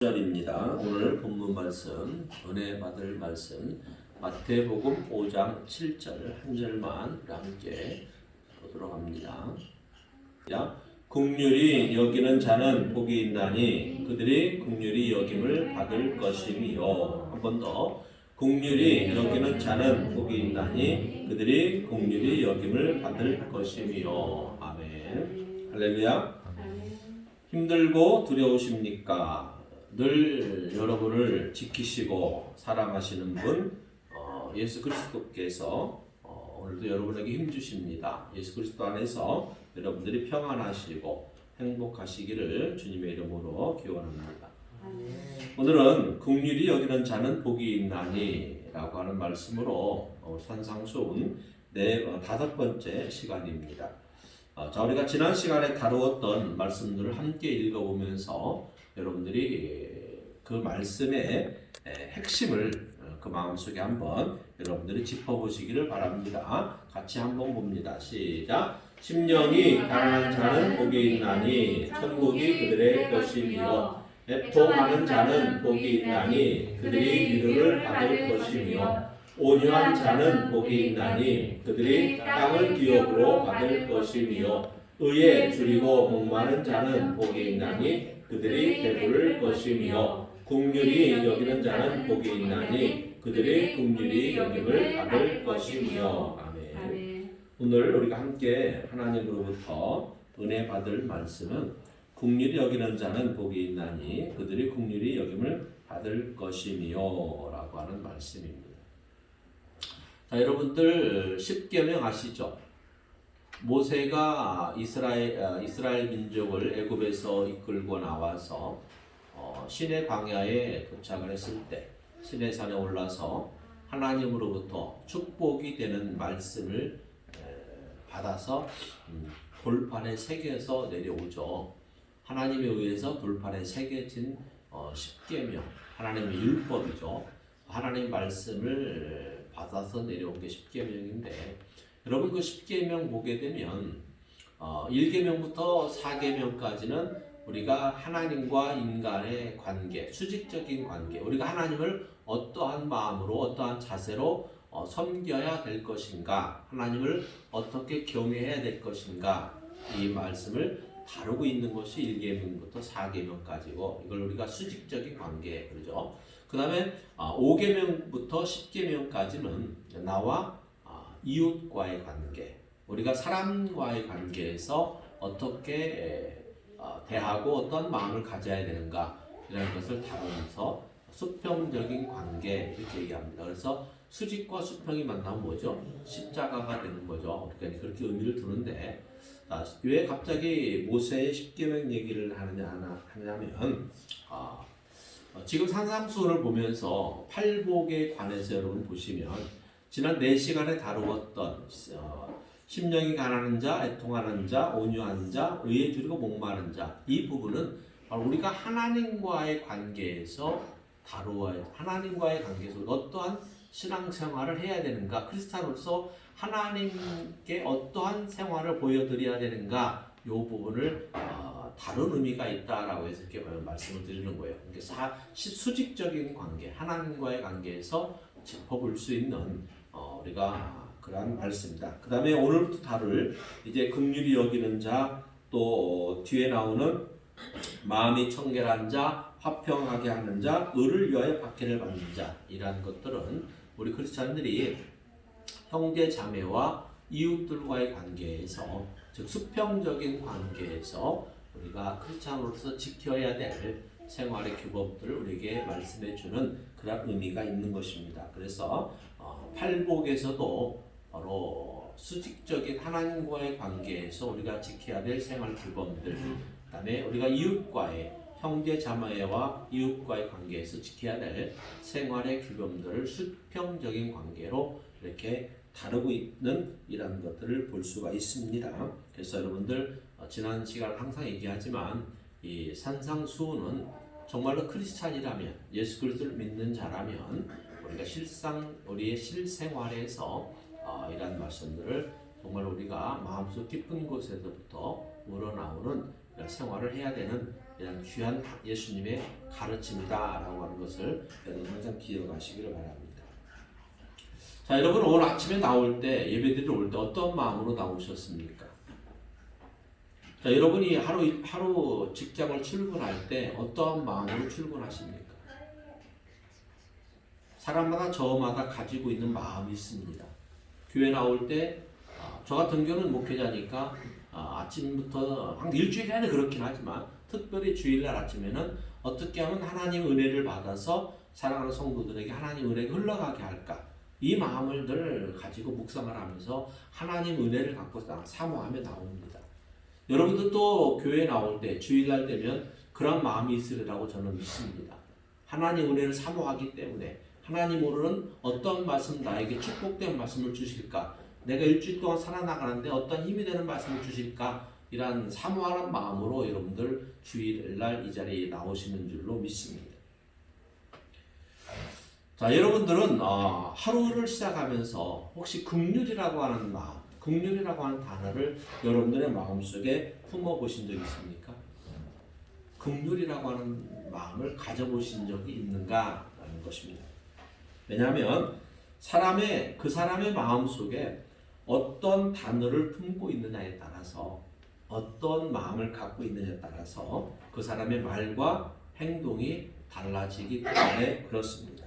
절입니다. 오늘 본문 말씀, 은혜 받을 말씀, 마태복음 5장 7절 한 절만 함께 보도록 합니다. 긍휼히 여기는 자는 복이 있나니 그들이 긍휼히 여김을 받을 것이며. 한 번 더. 긍휼히 여기는 자는 복이 있나니 그들이 긍휼히 여김을 받을 것이며. 아멘. 할렐루야. 힘들고 두려우십니까? 늘 여러분을 지키시고 사랑하시는 분 예수 그리스도께서 오늘도 여러분에게 힘주십니다. 예수 그리스도 안에서 여러분들이 평안하시고 행복하시기를 주님의 이름으로 기원합니다. 오늘은 긍휼히 여기는 자는 복이 있나니 라고 하는 말씀으로 산상수훈 다섯 번째 시간입니다. 자, 우리가 지난 시간에 다루었던 말씀들을 함께 읽어보면서 여러분들이 그 말씀의 핵심을 그 마음속에 한번 여러분들이 짚어보시기를 바랍니다. 같이 한번 봅니다. 시작. 심령이 가난한 자는 복이 있나니 천국이 그들의 것이며 애통하는 자는 복이 있나니 그들이 위로를 받을 것이며 온유한 자는 복이 있나니 그들이 땅을 기업으로 받을 것이며 의에 줄이고 목마른 자는 복이 있나니 그들이 배부를 것이며 긍휼히 여기는 자는 복이 있나니 그들이 긍휼히 여김을 받을 것이며. 아멘. 오늘 우리가 함께 하나님으로부터 은혜 받을 말씀은 긍휼히 여기는 자는 복이 있나니 그들이 긍휼히 여김을 받을 것이며 라고 하는 말씀입니다. 자, 여러분들 십계명 아시죠? 모세가 이스라엘 민족을 애굽에서 이끌고 나와서 시내 광야에 도착을 했을 때 시내산에 올라서 하나님으로부터 축복이 되는 말씀을 받아서 돌판에 새겨서 내려오죠. 하나님에 의해서 돌판에 새겨진 십계명, 하나님의 율법이죠. 하나님 말씀을 받아서 내려온 게 십계명인데, 여러분 그 십계명 보게 되면 1계명부터 4계명까지는 우리가 하나님과 인간의 관계, 수직적인 관계, 우리가 하나님을 어떠한 마음으로 어떠한 자세로 섬겨야 될 것인가, 하나님을 어떻게 경외해야 될 것인가, 이 말씀을 다루고 있는 것이 1계명부터 4계명까지고, 이걸 우리가 수직적인 관계 그러죠. 그 다음에 5계명부터 10계명까지는 나와 이웃과의 관계, 우리가 사람과의 관계에서 어떻게 대하고 어떤 마음을 가져야 되는가, 이런 것을 다루면서 수평적인 관계 이렇게 얘기합니다. 그래서 수직과 수평이 만나면 뭐죠? 십자가가 되는 거죠. 그러니까 그렇게 의미를 두는데, 왜 갑자기 모세의 십계명 얘기를 하냐면 지금 산상수훈을 보면서 팔복에 관해서 여러분 보시면 지난 4시간에 다루었던 심령이 가난한 자, 애통하는 자, 온유한 자, 의에 줄이고 목마른 자, 이 부분은 우리가 하나님과의 관계에서 하나님과의 관계에서 어떠한 신앙생활을 해야 되는가, 크리스찬으로서 하나님께 어떠한 생활을 보여드려야 되는가, 이 부분을 다른 의미가 있다라고 해서 이렇게 말씀을 드리는 거예요. 그러니까 수직적인 관계, 하나님과의 관계에서 짚어볼 수 있는 우리가 그러한 말씀입니다. 그 다음에 오늘부터 다룰 이제 긍휼히 여기는 자, 또 뒤에 나오는 마음이 청결한 자, 화평하게 하는 자, 의를 위하여 박해를 받는 자, 이러한 것들은 우리 크리스찬들이 형제 자매와 이웃들과의 관계에서, 즉 수평적인 관계에서 우리가 크리스찬으로서 지켜야 될 생활의 규범들을 우리에게 말씀해 주는 그런 의미가 있는 것입니다. 그래서 팔복에서도 바로 수직적인 하나님과의 관계에서 우리가 지켜야 될 생활 규범들, 그다음에 우리가 이웃과의, 형제 자매와 이웃과의 관계에서 지켜야 될 생활의 규범들을 수평적인 관계로 이렇게 다루고 있는 이런 것들을 볼 수가 있습니다. 그래서 여러분들 지난 시간 항상 얘기하지만 이 산상수훈은 정말로 크리스찬이라면, 예수 그리스도를 믿는 자라면 우리가 우리의 실생활에서 이런 말씀들을 정말 우리가 마음속 깊은 곳에서부터 우러나오는 생활을 해야 되는 이런 귀한 예수님의 가르침이다라고 하는 것을 여러분 항상 기억하시기를 바랍니다. 자, 여러분 오늘 아침에 나올 때 예배드리러 올 때 어떤 마음으로 나오셨습니까? 자, 여러분이 하루 직장을 출근할 때 어떠한 마음으로 출근하십니까? 사람마다 저마다 가지고 있는 마음이 있습니다. 교회 나올 때 저 같은 경우는 목회자니까 아침부터 항상 일주일 내내 그렇긴 하지만 특별히 주일날 아침에는 어떻게 하면 하나님 은혜를 받아서 사랑하는 성도들에게 하나님 은혜가 흘러가게 할까, 이 마음을 늘 가지고 묵상을 하면서 하나님 은혜를 갖고 사모하며 나옵니다. 여러분들도 교회 나올 때 주일날 되면 그런 마음이 있으리라고 저는 믿습니다. 하나님 은혜를 사모하기 때문에 하나님 오늘은 어떤 말씀, 나에게 축복된 말씀을 주실까, 내가 일주일 동안 살아나가는데 어떤 힘이 되는 말씀을 주실까, 이런 사모하는 마음으로 여러분들 주일날 이 자리에 나오시는 줄로 믿습니다. 자, 여러분들은 하루를 시작하면서 혹시 긍휼이라고 하는 마음, 긍휼이라고 하는 단어를 여러분들의 마음속에 품어보신 적이 있습니까? 긍휼이라고 하는 마음을 가져보신 적이 있는가라는 것입니다. 왜냐하면 그 사람의 마음속에 어떤 단어를 품고 있느냐에 따라서, 어떤 마음을 갖고 있느냐에 따라서 그 사람의 말과 행동이 달라지기 때문에 그렇습니다.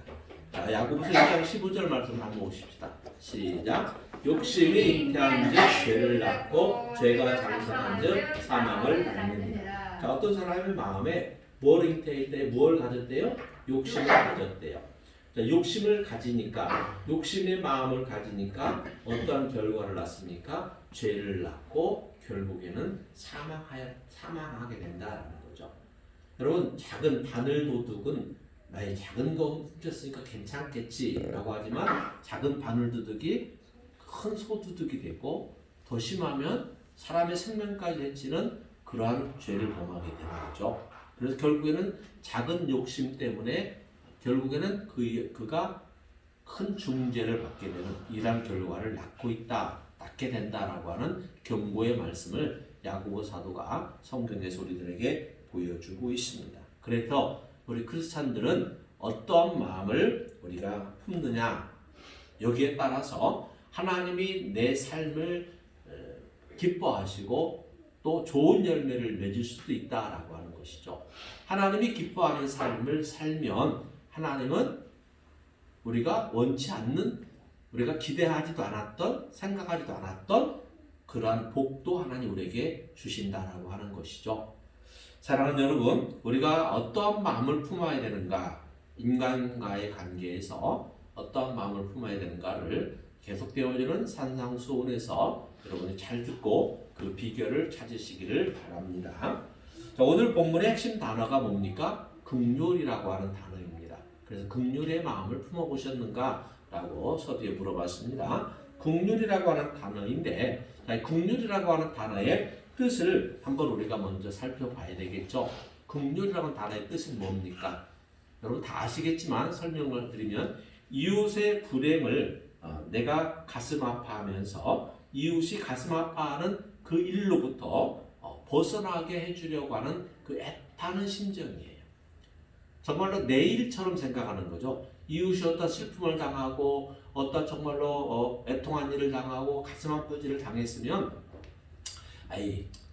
자, 야고보서 1장 15절 말씀 한번 보십시다. 시작. 욕심이 잉태한즉 죄를 낳고 죄가 장성한즉 사망을 낳느니라. 자, 어떤 사람의 마음에 뭘 잉태했대요? 뭘 가졌대요? 욕심을 가졌대요. 자, 욕심을 가지니까, 욕심의 마음을 가지니까 어떤 결과를 낳습니까? 죄를 낳고 결국에는 사망하게 된다는 거죠. 여러분, 작은 바늘도둑은 나의 작은 거 훔쳤으니까 괜찮겠지라고 하지만 작은 바늘도둑이 큰 소도둑이 되고 더 심하면 사람의 생명까지 해치는 그러한 죄를 범하게 되는 거죠. 그래서 결국에는 작은 욕심 때문에 결국에는 그가 큰 중죄를 받게 되는 이러한 결과를 낳게 된다라고 하는 경고의 말씀을 야고보 사도가 성경에서 우리들에게 보여주고 있습니다. 그래서 우리 크리스찬들은 어떠한 마음을 우리가 품느냐, 여기에 따라서 하나님이 내 삶을 기뻐하시고 또 좋은 열매를 맺을 수도 있다라고 하는 것이죠. 하나님이 기뻐하는 삶을 살면 하나님은 우리가 원치 않는, 우리가 기대하지도 않았던, 생각하지도 않았던 그러한 복도 하나님 우리에게 주신다라고 하는 것이죠. 사랑하는 여러분, 우리가 어떠한 마음을 품어야 되는가, 인간과의 관계에서 어떠한 마음을 품어야 되는가를 계속되어지는 산상수훈에서 여러분이 잘 듣고 그 비결을 찾으시기를 바랍니다. 자, 오늘 본문의 핵심 단어가 뭡니까? 긍휼이라고 하는 단어입니다. 그래서 긍휼의 마음을 품어보셨는가라고 서두에 물어봤습니다. 긍휼이라고 하는 단어인데, 긍휼이라고 하는 단어의 뜻을 한번 우리가 먼저 살펴봐야 되겠죠. 긍휼이라고 하는 단어의 뜻은 뭡니까? 여러분 다 아시겠지만 설명을 드리면, 이웃의 불행을 내가 가슴 아파하면서 이웃이 가슴 아파하는 그 일로부터 벗어나게 해주려고 하는 그 애타는 심정이에요. 정말로 내 일처럼 생각하는 거죠. 이웃이 어떤 슬픔을 당하고 어떤 정말로 애통한 일을 당하고 가슴 아픈 일을 당했으면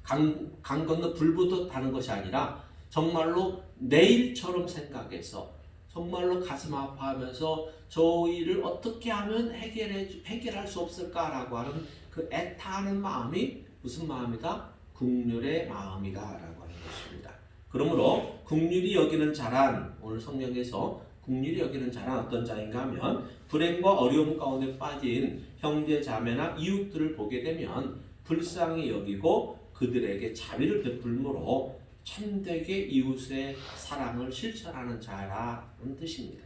강 건너 불부터 타는 것이 아니라 정말로 내 일처럼 생각해서 정말로 가슴 아파하면서 저 일을 어떻게 하면 해결할 수 없을까라고 하는 그 애타하는 마음이 무슨 마음이다? 긍휼의 마음이다라고 하는 것입니다. 그러므로 긍휼이 여기는 자란, 오늘 성경에서 긍휼이 여기는 자란 어떤 자인가 하면 불행과 어려움 가운데 빠진 형제 자매나 이웃들을 보게 되면 불쌍히 여기고 그들에게 자비를 베풀므로 참되게 이웃의 사랑을 실천하는 자라는 뜻입니다.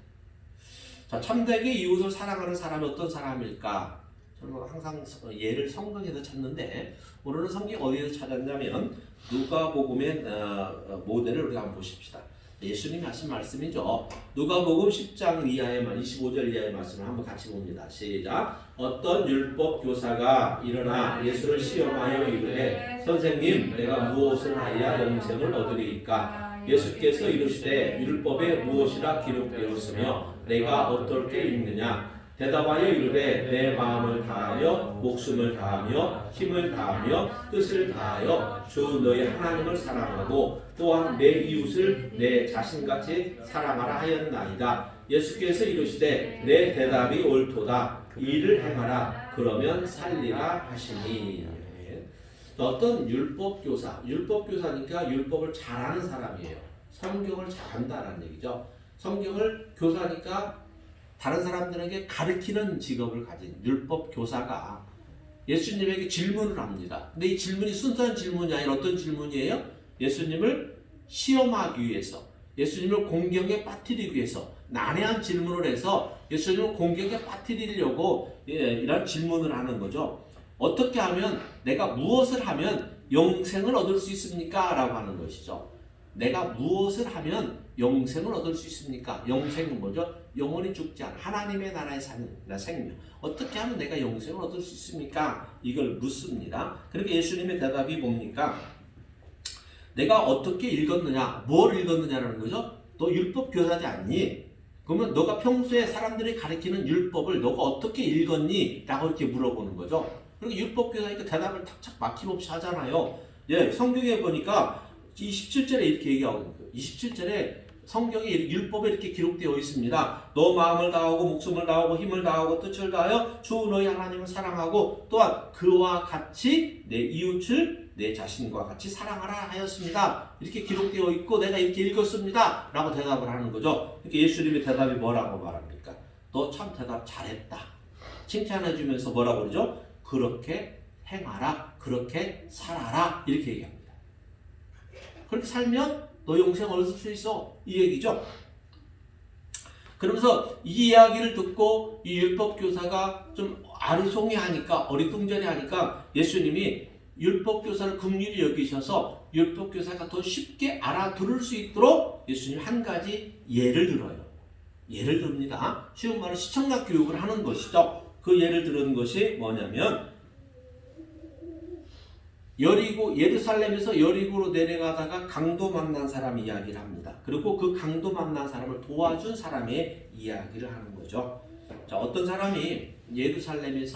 자, 참되게 이웃을 사랑하는 사람이 어떤 사람일까? 저는 항상 예를 성경에서 찾는데 오늘은 성경 어디에서 찾았냐면 누가복음의 모델을 우리가 한번 보십시다. 예수님이 하신 말씀이죠. 누가복음 10장 이하의 25절 이하의 말씀을 한번 같이 봅니다. 시작. 어떤 율법 교사가 일어나 예수를 시험하여 이르되 선생님, 내가 무엇을 하여야 영생을 얻으리이까? 예수께서 이르시되 율법에 무엇이라 기록되었으며 내가 어떻게 읽느냐 대답하여 이르되 내 마음을 다하여 목숨을 다하며 힘을 다하며 뜻을 다하여 주 너희 하나님을 사랑하고 또한 내 이웃을 내 자신같이 사랑하라 하였나이다. 예수께서 이르시되 내 대답이 옳도다. 이를 행하라. 그러면 살리라 하시니. 어떤 율법교사니까 율법을 잘하는 사람이에요. 성경을 잘한다는 얘기죠. 성경을 교사니까 다른 사람들에게 가르치는 직업을 가진 율법교사가 예수님에게 질문을 합니다. 근데 이 질문이 순수한 질문이 아니라 어떤 질문이에요? 예수님을 시험하기 위해서, 예수님을 공경에 빠뜨리기 위해서 난해한 질문을 해서 예수님을 공경에 빠뜨리려고 이런 질문을 하는 거죠. 어떻게 하면, 내가 무엇을 하면 영생을 얻을 수 있습니까? 라고 하는 것이죠. 내가 무엇을 하면 영생을 얻을 수 있습니까? 영생은 뭐죠? 영원히 죽지 않은 하나님의 나라에 사는 생명. 어떻게 하면 내가 영생을 얻을 수 있습니까? 이걸 묻습니다. 그렇게 예수님의 대답이 뭡니까? 내가 어떻게 읽었느냐? 뭘 읽었느냐라는 거죠? 너 율법 교사지 않니? 그러면 너가 평소에 사람들이 가르치는 율법을 너가 어떻게 읽었니? 라고 이렇게 물어보는 거죠. 그리고 율법 교사니까 대답을 탁탁 막힘없이 하잖아요. 예, 성경에 보니까 27절에 이렇게 얘기하고 있는 거예요. 27절에 성경에 율법에 이렇게 기록되어 있습니다. 너 마음을 다하고 목숨을 다하고 힘을 다하고 뜻을 다하여 주 너희 하나님을 사랑하고 또한 그와 같이 내 이웃을 내 자신과 같이 사랑하라 하였습니다. 이렇게 기록되어 있고 내가 이렇게 읽었습니다. 라고 대답을 하는 거죠. 이렇게 예수님의 대답이 뭐라고 말합니까? 너 참 대답 잘했다. 칭찬해 주면서 뭐라고 그러죠? 그렇게 행하라. 그렇게 살아라. 이렇게 얘기합니다. 그렇게 살면 너 영생 얻을 수 있어. 이 얘기죠. 그러면서 이 이야기를 듣고 이 율법교사가 좀 아리송해하니까, 어리둥절해하니까 예수님이 율법교사를 긍휼히 여기셔서 율법교사가 더 쉽게 알아들을 수 있도록 예수님 한 가지 예를 들어요. 예를 듭니다. 쉬운 말로 시청각 교육을 하는 것이죠. 그 예를 들은 것이 뭐냐면, 예루살렘에서 여리고로 내려가다가 강도 만난 사람 이야기를 합니다. 그리고 그 강도 만난 사람을 도와준 사람의 이야기를 하는 거죠. 자, 어떤 사람이 예루살렘은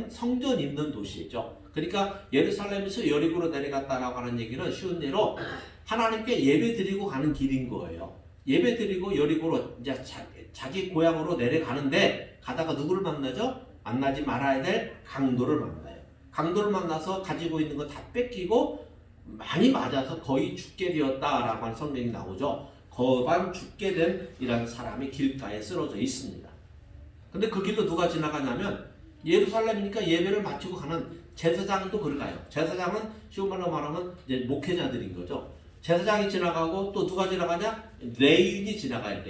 성전 있는 도시죠. 그러니까 예루살렘에서 여리고로 내려갔다라고 하는 얘기는 쉬운 예로 하나님께 예배 드리고 가는 길인 거예요. 예배 드리고 여리고로 이제 자기 고향으로 내려가는데 가다가 누구를 만나죠? 만나지 말아야 될 강도를 만나요. 강도를 만나서 가지고 있는 거 다 뺏기고 많이 맞아서 거의 죽게 되었다라고 하는 성경이 나오죠. 거반 죽게 된 이라는 사람이 길가에 쓰러져 있습니다. 근데 그 길로 누가 지나가냐면 예루살렘이니까 예배를 마치고 가는 제사장도 그걸 가요. 제사장은 쉬운 말로 말하면 이제 목회자들인 거죠. 제사장이 지나가고 또 누가 지나가냐? 레위인이 지나가요.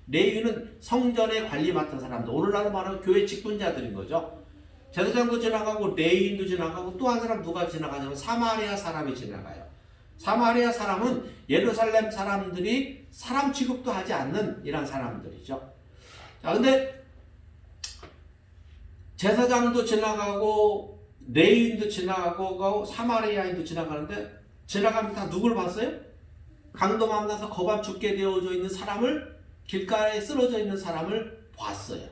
레위인은 성전의 관리 맡은 사람들, 오늘날로 말하면 교회 직분자들인 거죠. 제사장도 지나가고 레위인도 지나가고 또 한 사람 누가 지나가냐면 사마리아 사람이 지나가요. 사마리아 사람은 예루살렘 사람들이 사람 취급도 하지 않는 이런 사람들이죠. 자, 근데 제사장도 지나가고 레위인도 지나가고 사마리아인도 지나가는데 지나가면서 다 누굴 봤어요? 강도 만나서 거반 죽게 되어져 있는 사람을, 길가에 쓰러져 있는 사람을 봤어요.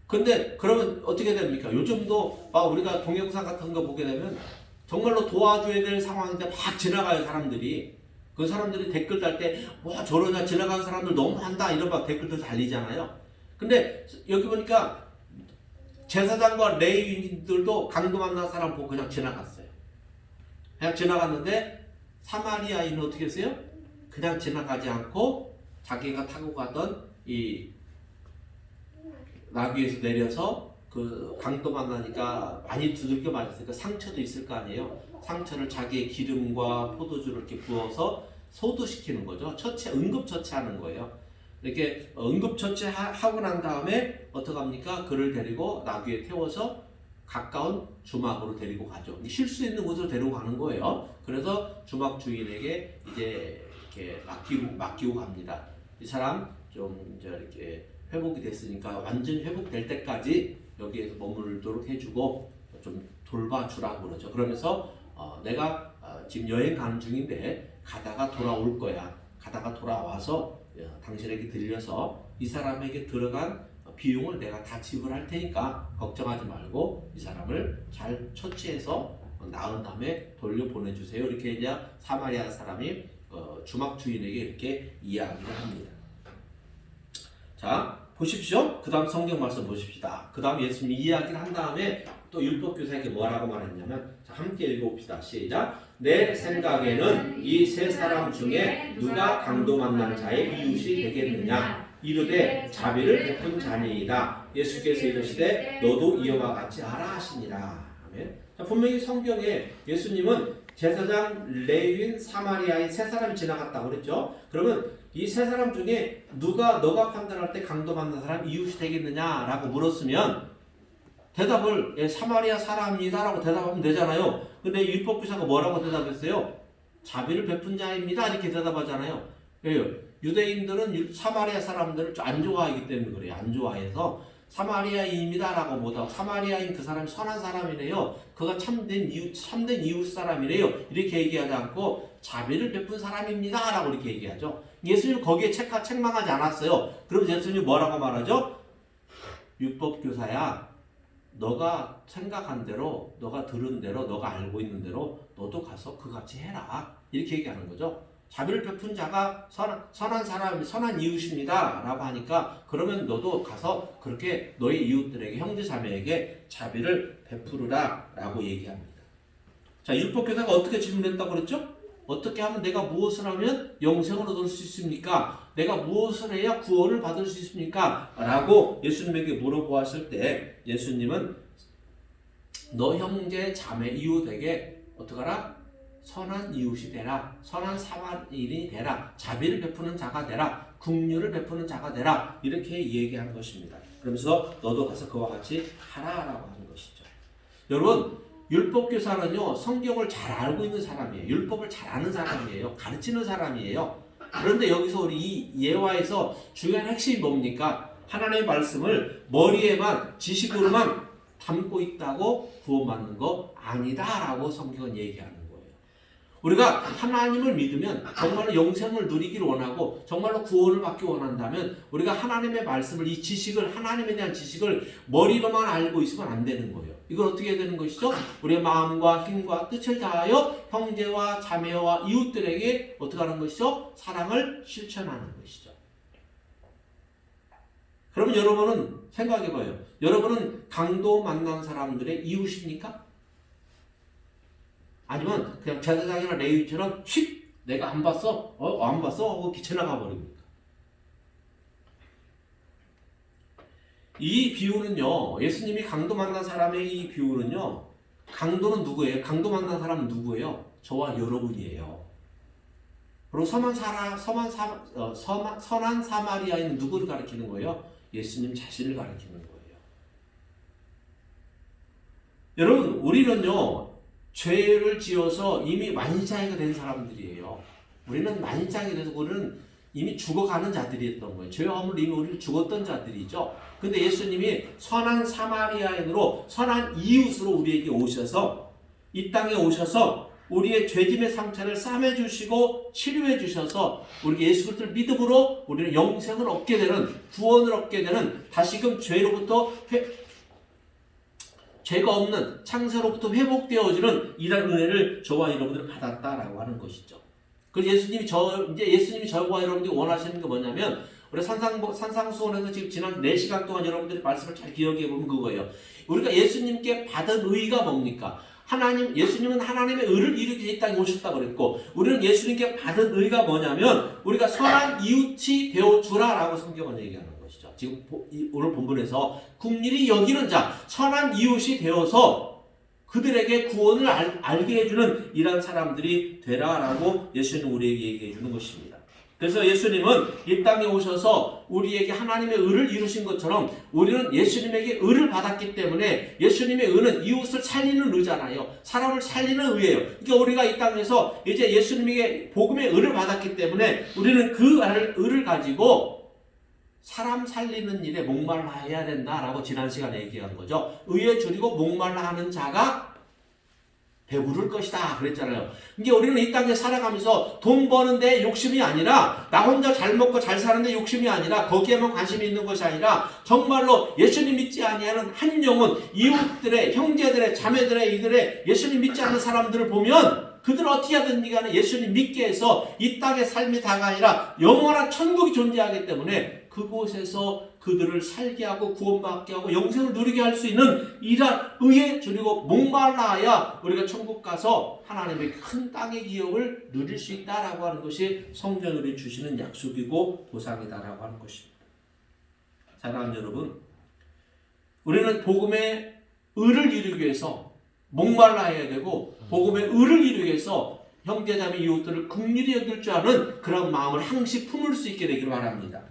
근데 그러면 어떻게 됩니까? 요즘도 막 우리가 동영상 같은 거 보게 되면 정말로 도와줘야 될 상황인데 막 지나가요, 사람들이. 그 사람들이 댓글 달 때 와 저러냐, 지나가는 사람들 너무한다 이런 막 댓글들 달리잖아요. 근데 여기 보니까 제사장과 레위인들도 강도 만난 사람 보고 그냥 지나갔어요. 그냥 지나갔는데 사마리아인은 어떻게 했어요? 그냥 지나가지 않고 자기가 타고 가던 이 나귀에서 내려서 그 강도 만나니까 많이 두들겨 맞았으니까 상처도 있을 거 아니에요. 상처를 자기의 기름과 포도주를 이렇게 부어서 소도시키는 거죠. 응급처치하는 거예요. 이렇게 응급처치하고 난 다음에 어떡합니까? 그를 데리고 나귀에 태워서 가까운 주막으로 데리고 가죠. 쉴 수 있는 곳으로 데리고 가는 거예요. 그래서 주막 주인에게 이제 이렇게 맡기고 갑니다. 이 사람 좀 이제 이렇게 회복이 됐으니까 완전히 회복될 때까지 여기에서 머물도록 해주고 좀 돌봐주라고 그러죠. 그러면서 내가 지금 여행 가는 중인데 가다가 돌아올 거야. 가다가 돌아와서 당신에게 들려서 이 사람에게 들어간 비용을 내가 다 지불할 테니까 걱정하지 말고 이 사람을 잘 처치해서 나은 다음에 돌려보내주세요. 이렇게 이제 사마리아 사람이 주막 주인에게 이렇게 이야기를 합니다. 자, 보십시오. 그 다음 성경 말씀 보십시다. 그 다음 예수님이 이야기를 한 다음에 또 율법교사에게 뭐라고 말했냐면, 자, 함께 읽어봅시다. 시작. 내 생각에는 이 세 사람 중에 누가 강도 만난 자의 이웃이 되겠느냐? 이르되 자비를 베푼 자니이다. 예수께서 이르시되 너도 이와 같이 하라 하시니라. 아멘. 자, 분명히 성경에 예수님은 제사장, 레위인, 사마리아인 세 사람이 지나갔다고 그랬죠. 그러면 이 세 사람 중에 너가 판단할 때 강도 만난 사람 이웃이 되겠느냐라고 물었으면 대답을 사마리아 사람이다라고 대답하면 되잖아요. 근데 율법교사가 뭐라고 대답했어요? 자비를 베푼 자입니다. 이렇게 대답하잖아요. 왜요? 유대인들은 사마리아 사람들을 안 좋아하기 때문에 그래요. 안 좋아해서 사마리아인입니다라고 못하고 사마리아인 그 사람이 선한 사람이래요. 그가 참된 이웃 사람이래요. 이렇게 얘기하지 않고 자비를 베푼 사람입니다라고 이렇게 얘기하죠. 예수님 거기에 책망하지 않았어요. 그럼 예수님 뭐라고 말하죠? 율법교사야, 너가 생각한 대로, 너가 들은 대로, 너가 알고 있는 대로 너도 가서 그같이 해라. 이렇게 얘기하는 거죠. 자비를 베푼 자가 선한 사람, 선한 이웃입니다 라고 하니까 그러면 너도 가서 그렇게 너의 이웃들에게, 형제 자매에게 자비를 베푸르라 라고 얘기합니다. 자, 율법교사가 어떻게 질문했다고 그랬죠? 어떻게 하면 내가 무엇을 하면 영생을 얻을 수 있습니까? 내가 무엇을 해야 구원을 받을 수 있습니까? 라고 예수님에게 물어보았을 때 예수님은 너 형제 자매 이웃에게 어떡하라? 선한 이웃이 되라. 선한 사마리아인이 되라. 자비를 베푸는 자가 되라. 긍휼을 베푸는 자가 되라. 이렇게 얘기한 것입니다. 그러면서 너도 가서 그와 같이 하라라고 하는 것이죠. 여러분, 율법교사는요, 성경을 잘 알고 있는 사람이에요. 율법을 잘 아는 사람이에요. 가르치는 사람이에요. 그런데 여기서 우리 이 예화에서 중요한 핵심이 뭡니까? 하나님의 말씀을 머리에만, 지식으로만 담고 있다고 구원받는 거 아니다라고 성경은 얘기하는 거예요. 우리가 하나님을 믿으면 정말로 영생을 누리기를 원하고 정말로 구원을 받기 원한다면 우리가 하나님의 말씀을, 이 지식을, 하나님에 대한 지식을 머리로만 알고 있으면 안 되는 거예요. 이걸 어떻게 해야 되는 것이죠? 우리의 마음과 힘과 뜻을 다하여 형제와 자매와 이웃들에게 어떻게 하는 것이죠? 사랑을 실천하는 것이죠. 그러면 여러분은 생각해봐요. 여러분은 강도 만난 사람들의 이웃입니까? 아니면 그냥 제사장이나 레위처럼 휙 내가 안 봤어? 안 봤어? 하고 지나가 버립니까? 이 비유는요, 예수님이 강도 만난 사람의 이 비유는요, 강도는 누구예요? 강도 만난 사람은 누구예요? 저와 여러분이에요. 그리고 선한 사마리아인은 누구를 가리키는 거예요? 예수님 자신을 가리키는 거예요. 여러분, 우리는요, 죄를 지어서 이미 만신창이가 된 사람들이에요. 우리는 만신창이 돼서 우리는 이미 죽어가는 자들이었던 거예요. 죄와 허물로 이미 우리는 죽었던 자들이죠. 근데 예수님이 선한 사마리아인으로, 선한 이웃으로 우리에게 오셔서, 이 땅에 오셔서 우리의 죄짐의 상처를 싸매주시고 치료해 주셔서 우리 예수 그리스도를 믿음으로 우리는 영생을 얻게 되는, 구원을 얻게 되는, 다시금 죄로부터 죄가 없는 창세로부터 회복되어지는 이런 은혜를 저와 여러분들은 받았다라고 하는 것이죠. 그래서 예수님이 저와 여러분들이 원하시는 게 뭐냐면, 우리 산상수원에서 지금 지난 4시간 동안 여러분들이 말씀을 잘 기억해 보면 그거예요. 우리가 예수님께 받은 의의가 뭡니까? 예수님은 하나님의 의를 이루기 위해 이 땅에 오셨다고 그랬고, 우리는 예수님께 받은 의의가 뭐냐면, 우리가 선한 이웃이 되어주라라고 성경은 얘기하는 것이죠. 지금 오늘 본문에서 긍휼히 여기는 자, 선한 이웃이 되어서 그들에게 구원을 알게 해주는 이런 사람들이 되라라고 예수님은 우리에게 얘기해 주는 것입니다. 그래서 예수님은 이 땅에 오셔서 우리에게 하나님의 의를 이루신 것처럼 우리는 예수님에게 의를 받았기 때문에, 예수님의 의는 이웃을 살리는 의잖아요. 사람을 살리는 의예요. 그러니까 우리가 이 땅에서 이제 예수님에게 복음의 의를 받았기 때문에 우리는 그 의를 가지고 사람 살리는 일에 목말라 해야 된다라고 지난 시간에 얘기한 거죠. 의에 줄이고 목말라 하는 자가 배부를 것이다 그랬잖아요. 이게 우리는 이 땅에 살아가면서 돈 버는데 욕심이 아니라 나 혼자 잘 먹고 잘 사는데 욕심이 아니라 거기에만 관심이 있는 것이 아니라 정말로 예수님 믿지 아니하는 한 영혼 이웃들의 형제들의 자매들의 이들의 예수님 믿지 않는 사람들을 보면 그들 어떻게 하든지 간에 예수님 믿게 해서 이 땅의 삶이 다가 아니라 영원한 천국이 존재하기 때문에 그곳에서 그들을 살게 하고 구원받게 하고 영생을 누리게 할 수 있는 이러한 의에 줄이고 목말라야 우리가 천국 가서 하나님의 큰 땅의 기업을 누릴 수 있다라고 하는 것이 성경이 주시는 약속이고 보상이다라고 하는 것입니다. 사랑하는 여러분, 우리는 복음의 의를 이루기 위해서 목말라야 되고 복음의 의를 이루기 위해서 형제자매 이웃들을 긍휼히 여길 줄 아는 그런 마음을 항시 품을 수 있게 되기를 바랍니다.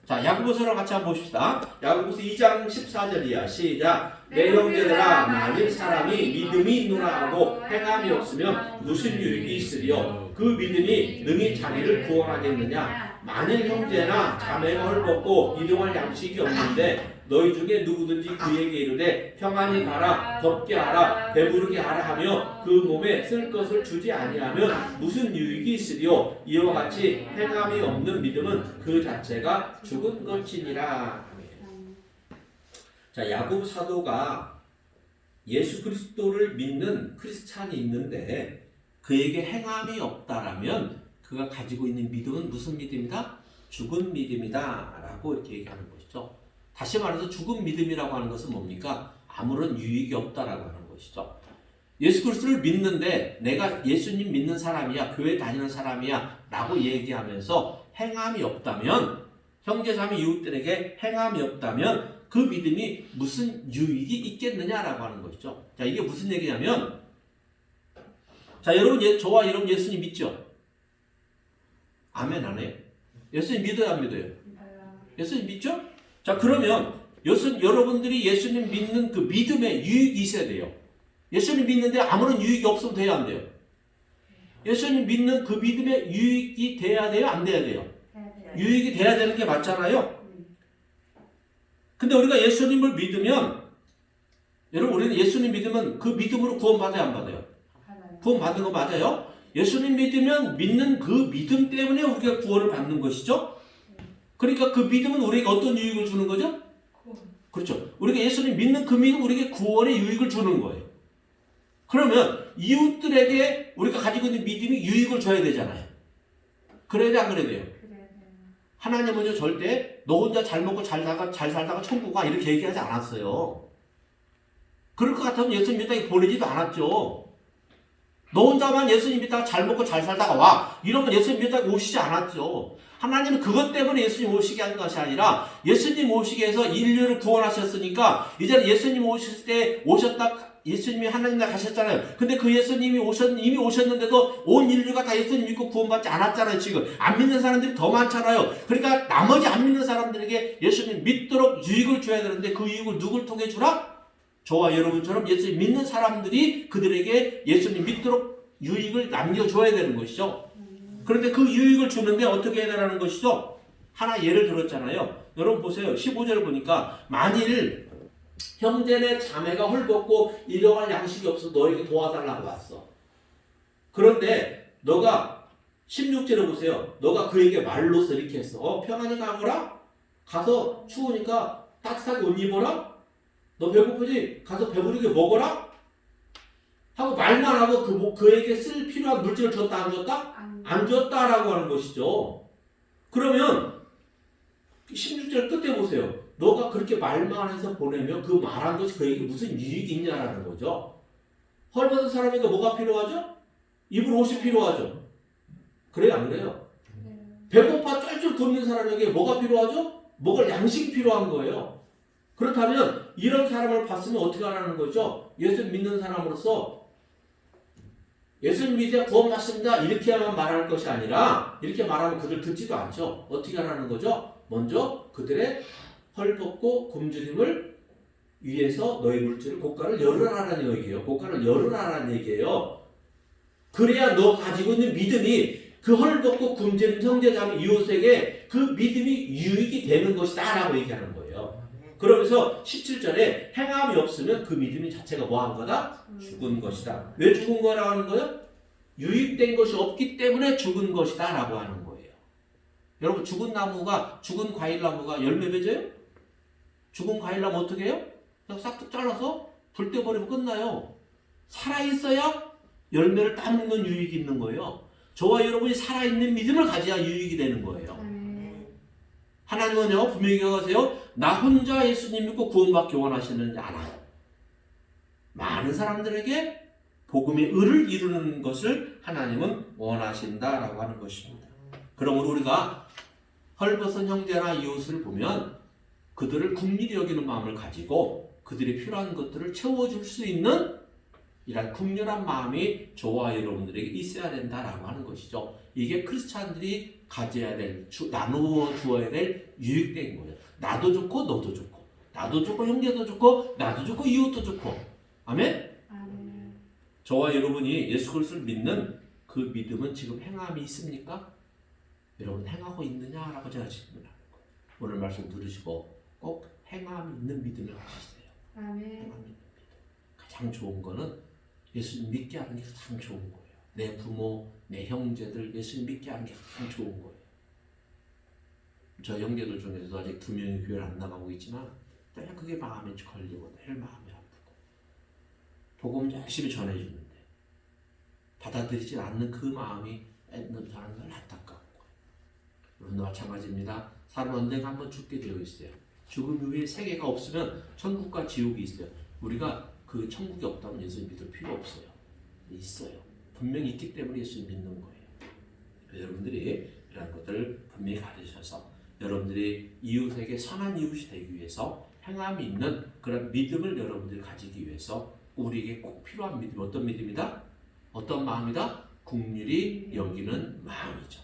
자, 야고보서를 같이 한번 봅시다. 야고보서 2장 14절이야. 시작. 내 형제들아, 만일 사람이 믿음이 있노라 하고 행함이 없으면 무슨 유익이 있으리요? 그 믿음이 능히 자기를 구원하겠느냐? 만일 형제나 자매가 헐벗고 이동할 양식이 없는데 너희 중에 누구든지 그에게 이르되 평안히 가라, 덥게 하라, 배부르게 하라 하며 그 몸에 쓸 것을 주지 아니하면 무슨 유익이 있으리요? 이와 같이 행함이 없는 믿음은 그 자체가 죽은 것이니라. 자, 야고보 사도가 예수 그리스도를 믿는 크리스찬이 있는데 그에게 행함이 없다라면 그가 가지고 있는 믿음은 무슨 믿음이다? 죽은 믿음이다 라고 이렇게 얘기하는 것이죠. 다시 말해서 죽은 믿음이라고 하는 것은 뭡니까? 아무런 유익이 없다라고 하는 것이죠. 예수 그리스도를 믿는데 내가 예수님 믿는 사람이야, 교회 다니는 사람이야 라고 얘기하면서 행함이 없다면, 형제자매 이웃들에게 행함이 없다면 그 믿음이 무슨 유익이 있겠느냐라고 하는 것이죠. 자, 이게 무슨 얘기냐면, 자, 여러분, 저와 여러분 예수님 믿죠? 아멘 안 해요? 예수님 믿어요, 안 믿어요? 예수님 믿죠? 자, 그러면 여러분들이 예수님 믿는 그 믿음에 유익이 있어야 돼요. 예수님 믿는데 아무런 유익이 없으면 돼야 안 돼요? 예수님 믿는 그 믿음에 유익이 돼야 돼요, 안 돼야 돼요? 유익이 돼야 되는 게 맞잖아요? 근데 우리가 예수님을 믿으면, 여러분, 우리는 예수님 믿으면 그 믿음으로 구원받아야 안 받아요? 구원받는 거 맞아요? 예수님 믿으면 믿는 그 믿음 때문에 우리가 구원을 받는 것이죠? 그러니까 그 믿음은 우리에게 어떤 유익을 주는 거죠? 그렇죠. 우리가 예수님 믿는 그 믿음 우리에게 구원의 유익을 주는 거예요. 그러면 이웃들에게 우리가 가지고 있는 믿음이 유익을 줘야 되잖아요. 그래야 돼, 안 그래야 돼요? 하나님은요, 절대 너 혼자 잘 먹고 잘 살다가 천국 가 이렇게 얘기하지 않았어요. 그럴 것 같으면 예수님 믿다가 보내지도 않았죠. 너 혼자만 예수님 믿다가 잘 먹고 잘 살다가 와, 이러면 예수님 믿다가 오시지 않았죠. 하나님은 그것 때문에 예수님 오시게 한 것이 아니라 예수님 오시게 해서 인류를 구원하셨으니까 이제는 예수님 오실 때 예수님이 하나님 나라 가셨잖아요. 근데 그 예수님이 이미 오셨는데도 온 인류가 다 예수님 믿고 구원받지 않았잖아요. 지금 안 믿는 사람들이 더 많잖아요. 그러니까 나머지 안 믿는 사람들에게 예수님 믿도록 유익을 줘야 되는데 그 유익을 누굴 통해 주라? 저와 여러분처럼 예수님 믿는 사람들이 그들에게 예수님 믿도록 유익을 남겨줘야 되는 것이죠. 그런데 그 유익을 주는데 어떻게 해야 되는 것이죠? 하나 예를 들었잖아요. 여러분 보세요. 15절 보니까 만일 형제네 자매가 헐벗고 일용할 양식이 없어 너에게 도와달라고 왔어. 그런데 너가 16절에 보세요. 너가 그에게 말로써 이렇게 했어. 편안히 가거라? 가서 추우니까 따뜻하게 옷 입어라? 너 배고프지? 가서 배부르게 먹어라? 하고 말만 하고 그에게 쓸 필요한 물질을 줬다 안 줬다? 안 줬다라고 하는 것이죠. 그러면 16절 끝에 보세요. 너가 그렇게 말만 해서 보내면 그 말한 것이 그에게 무슨 유익이 있냐라는 거죠. 헐벗은 사람에게 뭐가 필요하죠? 입을 옷이 필요하죠. 그래요, 안 그래요? 배고파 쩔쩔 굶는 사람에게 뭐가 필요하죠? 먹을 양식이 필요한 거예요. 그렇다면 이런 사람을 봤으면 어떻게 하라는 거죠? 예수 믿는 사람으로서 예수님 믿어 구원받습니다. 이렇게만 말할 것이 아니라 이렇게 말하면 그들 듣지도 않죠. 어떻게 하라는 거죠? 먼저 그들의 헐벗고 굶주림을 위해서 너의 물질을 고가를 열으라는 얘기예요. 고가를 열으라는 얘기예요. 그래야 너 가지고 있는 믿음이 그 헐벗고 굶주린 형제자매 이웃에게 그 믿음이 유익이 되는 것이다 라고 얘기하는 거예요. 그러면서 17절에 행함이 없으면 그 믿음이 자체가 뭐한 거다? 죽은 것이다. 왜 죽은 거라고 하는 거예요? 유익된 것이 없기 때문에 죽은 것이다 라고 하는 거예요. 여러분 죽은 나무가 죽은 과일나무가 열매 맺어요? 죽은 과일나무 어떻게 해요? 그냥 싹둑 잘라서 불 떼버리면 끝나요. 살아있어야 열매를 따먹는 유익이 있는 거예요. 저와 여러분이 살아있는 믿음을 가져야 유익이 되는 거예요. 하나님은요 분명히 기억하세요. 나 혼자 예수님 믿고 구원받기 원하시는지 않아요. 많은 사람들에게 복음의 의를 이루는 것을 하나님은 원하신다라고 하는 것입니다. 그러므로 우리가 헐벗은 형제나 이웃을 보면 그들을 긍휼히 여기는 마음을 가지고 그들이 필요한 것들을 채워줄 수 있는 이런 긍휼한 마음이 저와 여러분들에게 있어야 된다라고 하는 것이죠. 이게 크리스찬들이 가져야 될, 나누어 주어야 될 유익된 거예요. 나도 좋고 너도 좋고, 나도 좋고 형제도 좋고, 나도 좋고 이웃도 좋고. 아멘? 저와 여러분이 예수 그리스도를 믿는 그 믿음은 지금 행함이 있습니까? 여러분 행하고 있느냐라고 제가 질문하는 거예요. 오늘 말씀 들으시고 꼭 행함이 있는 믿음을 가지세요. 행함이 있는 믿음. 가장 좋은 거는 예수님 믿게 하는 게 가장 좋은 거예요. 내 부모, 내 형제들 예수님 믿게 하는 게 가장 좋은 거예요. 저 형제들 중에서도 아직 2명이 교회를 안 나가고 있지만 늘 그게 마음에 걸리고 늘 마음이 아프고 복음 열심히 전해주는데 받아들이지 않는 그 마음이 애는 사람은 늘 안타까운 거예요. 여러분도 마찬가지입니다. 사람은 언젠가 한번 죽게 되어 있어요. 죽음 이후에 세계가 없으면 천국과 지옥이 있어요. 우리가 그 천국이 없다면 예수님 믿을 필요 없어요. 있어요. 분명히 있기 때문에 예수님 믿는 거예요. 여러분들이 이런 것들을 분명히 가르쳐서 여러분들이 이웃에게 선한 이웃이 되기 위해서 행함이 있는 그런 믿음을 여러분들이 가지기 위해서 우리에게 꼭 필요한 믿음, 어떤 믿음이다? 어떤 마음이다? 긍휼히 여기는 마음이죠.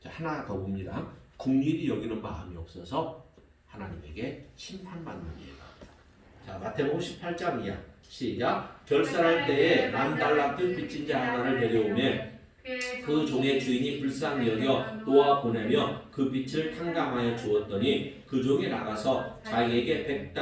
자, 하나 더 봅니다. 긍휼히 여기는 마음이 없어서 하나님에게 심판받는 예가. 자, 마태복음 18장 이하 시작. 결산할 때에 10,000달란트 빚진 자 하나를 데려오매 그 종의 주인이 불쌍히 여겨 놓아 보내며 그 빚을 탕감하여 주었더니 그 종이 나가서 자기에게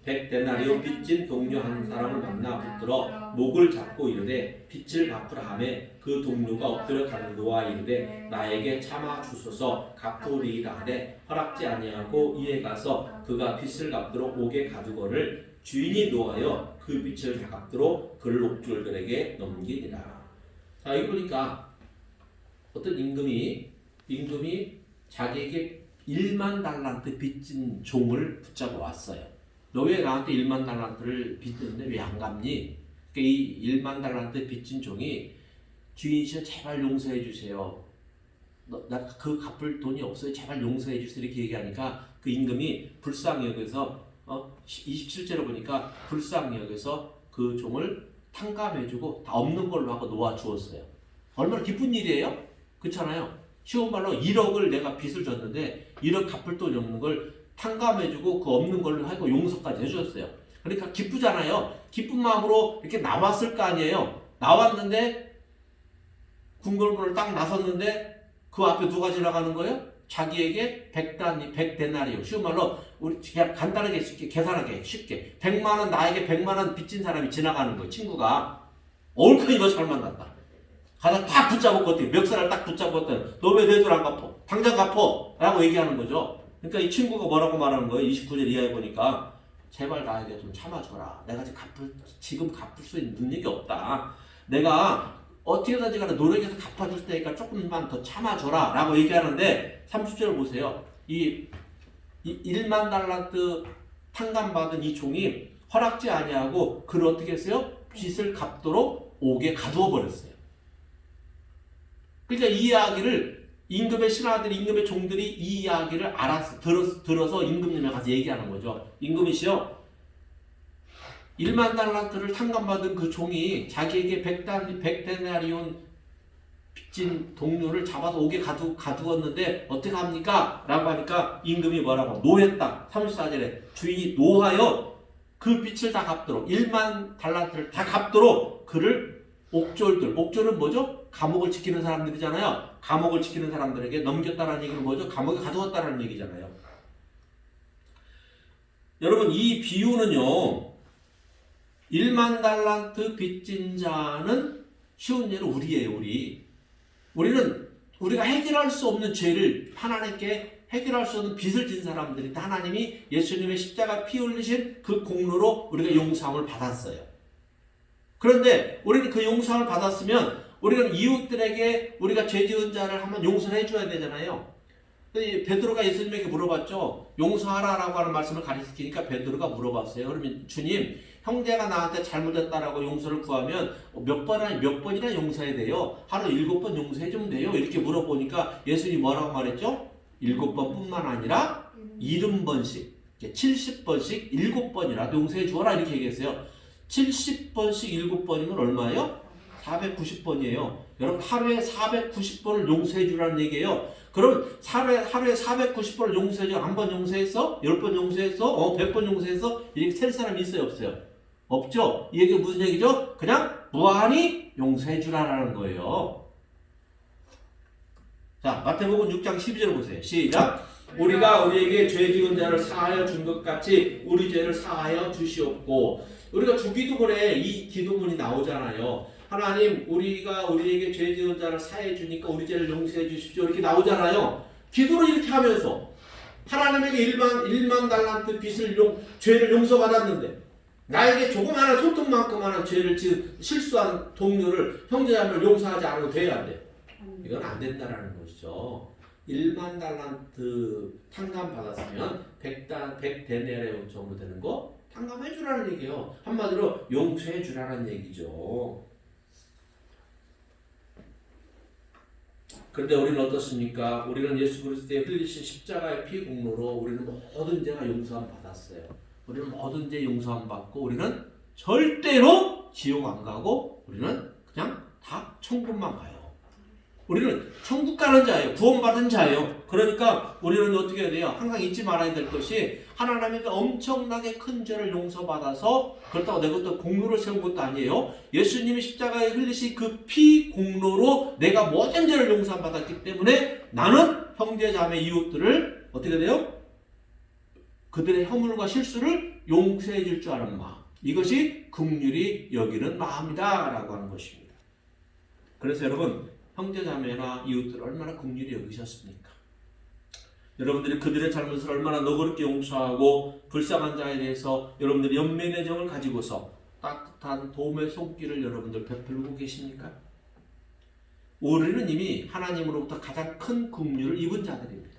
100데나리온 빚진 동료 한 사람을 만나 붙들어 목을 잡고 이르되 빚을 갚으라 하매 그 동료가 엎드려 간구와 이르되 나에게 참아 주소서 갚으리이다 하되 허락지 아니하고 이에 가서 그가 빚을 갚도록 옥에 가두거를 주인이 노하여 그 빚을 다 갚도록 그를 옥졸들에게 넘기니라. 자, 이거 보니까 어떤 임금이 자기에게 10,000달란트 빚진 종을 붙잡아 왔어요. 너 왜 나한테 10,000달란트를 빚졌는데 왜 안 갚니? 그러니까 이 10,000달란트 빚진 종이 주인이시여 제발 용서해 주세요. 나 그 갚을 돈이 없어요. 제발 용서해 주세요. 이렇게 얘기하니까 그 임금이 불쌍히 여겨서 27절에 보니까 불쌍히 여겨서 그 종을 탕감해주고 다 없는 걸로 하고 놓아주었어요. 얼마나 기쁜 일이에요? 그렇잖아요. 쉬운 말로 1억을 내가 빚을 졌는데 1억 갚을 돈이 없는 걸 탕감해주고 그 없는 걸로 하고 용서까지 해주었어요. 그러니까 기쁘잖아요. 기쁜 마음으로 이렇게 나왔을 거 아니에요. 나왔는데 궁궐문을 딱 나섰는데 그 앞에 누가 지나가는 거예요? 자기에게 100데나리온. 쉬운 말로 우리 간단하게 쉽게 계산하게 쉽게 100만 원 나에게 100만 원 빚진 사람이 지나가는 거예요. 친구가 얼큰이 너 잘 만났다. 가서 딱 붙잡았거든. 멱살을 딱 붙잡았거든. 너 왜 내 돈 안 갚어? 당장 갚어! 라고 얘기하는 거죠. 그러니까 이 친구가 뭐라고 말하는 거예요? 29절 이하에 보니까 제발 나에게 좀 참아줘라. 내가 지금 갚을 수 있는 능력이 없다. 내가 어떻게든지 간에 노력해서 갚아줄 테니까 조금만 더 참아줘라 라고 얘기하는데 30절 보세요. 이 10,000달란트 탕감받은 이 종이 허락지 아니하고 그를 어떻게 했어요? 빚을 갚도록 옥에 가두어 버렸어요. 그러니까 이 이야기를 임금의 신하들이, 임금의 종들이 이 이야기를 들어서 임금님에 가서 얘기하는 거죠. 임금이시여, 10,000달란트를 탕감받은 그 종이 자기에게 100데나리온 빚진 동료를 잡아서 옥에 가두었는데 어떻게 합니까? 라고 하니까 임금이 뭐라고? 노했다. 34절에 주인이 노하여 그 빚을 다 갚도록 10,000달란트를 다 갚도록 그를 옥졸은 뭐죠? 감옥을 지키는 사람들이잖아요. 감옥을 지키는 사람들에게 넘겼다는 얘기는 뭐죠? 감옥에 가두었다는 얘기잖아요. 여러분 이 비유는요. 1만 달란트 빚진 자는 쉬운 예로 우리예요. 우리는 우리가 해결할 수 없는 죄를 하나님께 해결할 수 없는 빚을 진 사람들인데 하나님이 예수님의 십자가 피 흘리신 그 공로로 우리가 용서함을 받았어요. 그런데 우리는 그 용서함을 받았으면 우리는 이웃들에게 우리가 죄 지은 자를 한번 용서를 해줘야 되잖아요. 베드로가 예수님에게 물어봤죠. 용서하라라고 하는 말씀을 가르치니까 베드로가 물어봤어요. 그러면 주님, 형제가 나한테 잘못했다라고 용서를 구하면 몇 번이나 용서해야 돼요? 하루 7번 용서해주면 돼요? 이렇게 물어보니까 예수님이 뭐라고 말했죠? 7번뿐만 아니라 70번씩, 70번씩 7번이라도 용서해 주어라 이렇게 얘기했어요. 70번씩 7번이면 얼마예요? 490번이에요. 여러분 하루에 490번을 용서해 주라는 얘기예요. 그럼 하루에 490번을 용서해 줘. 한 번 용서했어? 10번 용서했어? 100번 용서했어? 이렇게 셀 사람이 있어요? 없어요? 없죠? 이 얘기가 무슨 얘기죠? 그냥 무한히 용서해 주라는 거예요. 자, 마태복음 6장 12절 보세요. 시작. 우리가 우리에게 죄 지은 자를 사하여 준 것 같이 우리 죄를 사하여 주시옵고. 우리가 주기도 그래. 이 기도문이 나오잖아요. 하나님, 우리가 우리에게 죄 지은 자를 사해 주니까 우리 죄를 용서해 주십시오. 이렇게 나오잖아요. 기도를 이렇게 하면서 하나님에게 1만 달란트 죄를 용서받았는데 나에게 조그마한 손톱만큼만 죄를 지은 실수한 동료를 형제자매를 용서하지 않아도 돼야 안 돼. 이건 안 된다라는 것이죠. 1만 달란트 탕감 받았으면 100데나리온 정도 되는 거 탕감해 주라는 얘기예요. 한마디로 용서해 주라는 얘기죠. 그런데 우리는 어떻습니까? 우리는 예수 그리스도의 흘리신 십자가의 피 공로로 우리는 모든 죄가 용서함 받았어요. 우리는 모든 죄 용서함 받고 우리는 절대로 지옥 안 가고 우리는 그냥 다 천국만 가요. 우리는 천국 가는 자예요. 구원받은 자예요. 그러니까 우리는 어떻게 해야 돼요? 항상 잊지 말아야 될 것이 하나님께 엄청나게 큰 죄를 용서받아서 그렇다고 내가 또 공로를 세운 것도 아니에요. 예수님이 십자가에 흘리신 그 피 공로로 내가 모든 죄를 용서받았기 때문에 나는 형제 자매 이웃들을 어떻게 돼요? 그들의 허물과 실수를 용서해 줄 줄 아는 마음. 이것이 긍휼히 여기는 마음이다 라고 하는 것입니다. 그래서 여러분 형제자매나 이웃들을 얼마나 긍휼히 여기셨습니까? 여러분들이 그들의 잘못을 얼마나 너그럽게 용서하고 불쌍한 자에 대해서 여러분들이 연민의 정을 가지고서 따뜻한 도움의 손길을 여러분들 베풀고 계십니까? 우리는 이미 하나님으로부터 가장 큰 긍휼을 입은 자들입니다.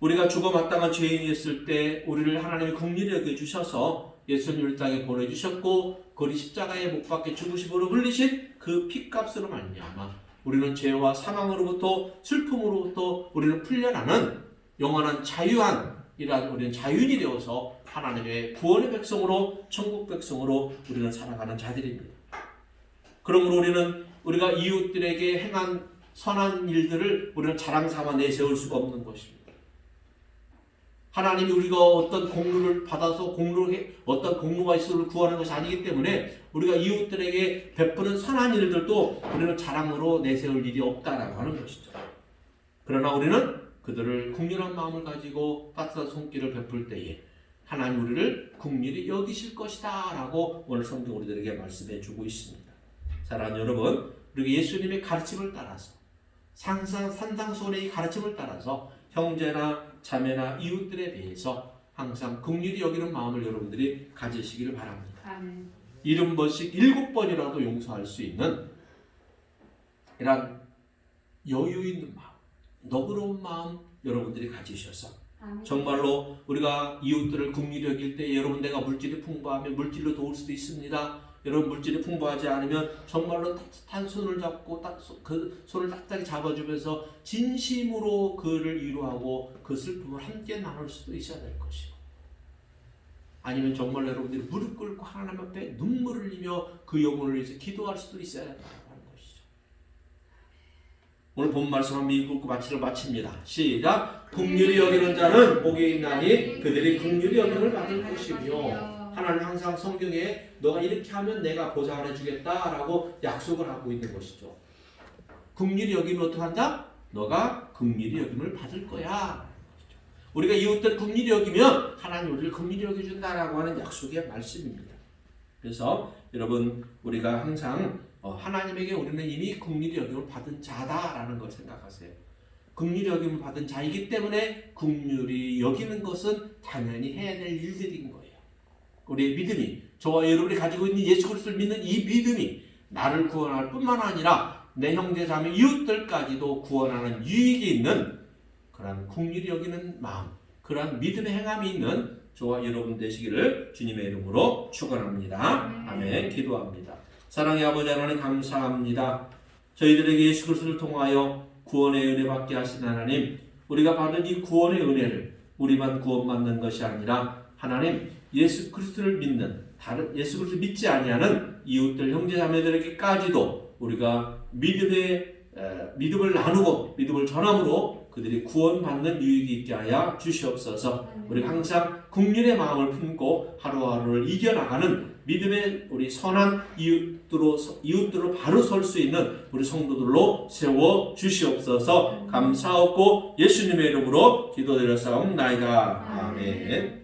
우리가 죽어 마땅한 죄인이었을 때 우리를 하나님이 긍휼히 여겨주셔서 예수님을 땅에 보내주셨고 그리 십자가에 못 박혀 죽으심으로 흘리신 그 피값으로 말미암아 우리는 죄와 사망으로부터 슬픔으로부터 우리는 풀려나는 영원한 우리는 자유인이 되어서 하나님의 구원의 백성으로 천국 백성으로 우리는 살아가는 자들입니다. 그러므로 우리는 우리가 이웃들에게 행한 선한 일들을 우리는 자랑 삼아 내세울 수가 없는 것입니다. 하나님이 우리가 어떤 공로를 받아서 어떤 공로가 있어를 구하는 것이 아니기 때문에 우리가 이웃들에게 베푸는 선한 일들도 우리는 자랑으로 내세울 일이 없다라고 하는 것이죠. 그러나 우리는 그들을 긍휼한 마음을 가지고 따뜻한 손길을 베풀 때에 하나님 우리를 긍휼히 여기실 것이다 라고 오늘 성경 우리들에게 말씀해 주고 있습니다. 사랑하는 여러분, 우리가 예수님의 가르침을 따라서 산상수훈의 이 가르침을 따라서 형제나 자매나 이웃들에 대해서 항상 긍휼히 여기는 마음을 여러분들이 가지시기를 바랍니다. 아멘. 70번씩 7번이라도 용서할 수 있는 이런 여유 있는 마음, 너그러운 마음 여러분들이 가지셔서 아멘. 정말로 우리가 이웃들을 긍휼히 여길 때 여러분 내가 물질이 풍부하면 물질로 도울 수도 있습니다. 여러분 물질이 풍부하지 않으면 정말로 따뜻한 손을 잡고 그 손을 딱딱히 잡아주면서 진심으로 그를 위로하고 그 슬픔을 함께 나눌 수도 있어야 될 것이고 아니면 정말 여러분들이 무릎 꿇고 하나님 앞에 눈물을 흘리며 그 영혼을 위해서 기도할 수도 있어야 된다는 것이죠. 오늘 본 말씀 한번 읽고 마칩니다. 시작. 긍휼히 여기는 자는 복이 있나니 그들이 긍휼히 여김을 받을 것이며 하나님 항상 성경에 너가 이렇게 하면 내가 보장을 해주겠다라고 약속을 하고 있는 것이죠. 긍휼히 여기면 어떻게 한다? 너가 긍휼히 여김을 받을 거야. 우리가 이웃들 긍휼히 여기면 하나님 우리를 긍휼히 여겨준다라고 하는 약속의 말씀입니다. 그래서 여러분 우리가 항상 하나님에게 우리는 이미 긍휼히 여김을 받은 자다라는 걸 생각하세요. 긍휼히 여김을 받은 자이기 때문에 긍휼히 여기는 것은 당연히 해야 될 일들인 거예요. 우리의 믿음이, 저와 여러분이 가지고 있는 예수 그리스도를 믿는 이 믿음이 나를 구원할 뿐만 아니라 내 형제 자매 이웃들까지도 구원하는 유익이 있는 그러한 긍휼히 여기는 마음, 그러한 믿음의 행함이 있는 저와 여러분 되시기를 주님의 이름으로 축원합니다. 아멘. 기도합니다. 사랑의 아버지 하나님 감사합니다. 저희들에게 예수 그리스도를 통하여 구원의 은혜 받게 하신 하나님, 우리가 받은 이 구원의 은혜를 우리만 구원받는 것이 아니라 하나님 예수 그리스도를 믿는 다른 예수 그리스도를 믿지 아니하는 이웃들 형제 자매들에게까지도 우리가 믿음을 나누고 믿음을 전함으로 그들이 구원받는 유익이 있게 하여 주시옵소서. 우리가 항상 긍휼의 마음을 품고 하루하루를 이겨나가는 믿음의 우리 선한 이웃들로 바로 설 수 있는 우리 성도들로 세워 주시옵소서. 감사하고 예수님의 이름으로 기도드렸사옵나이다. 아멘.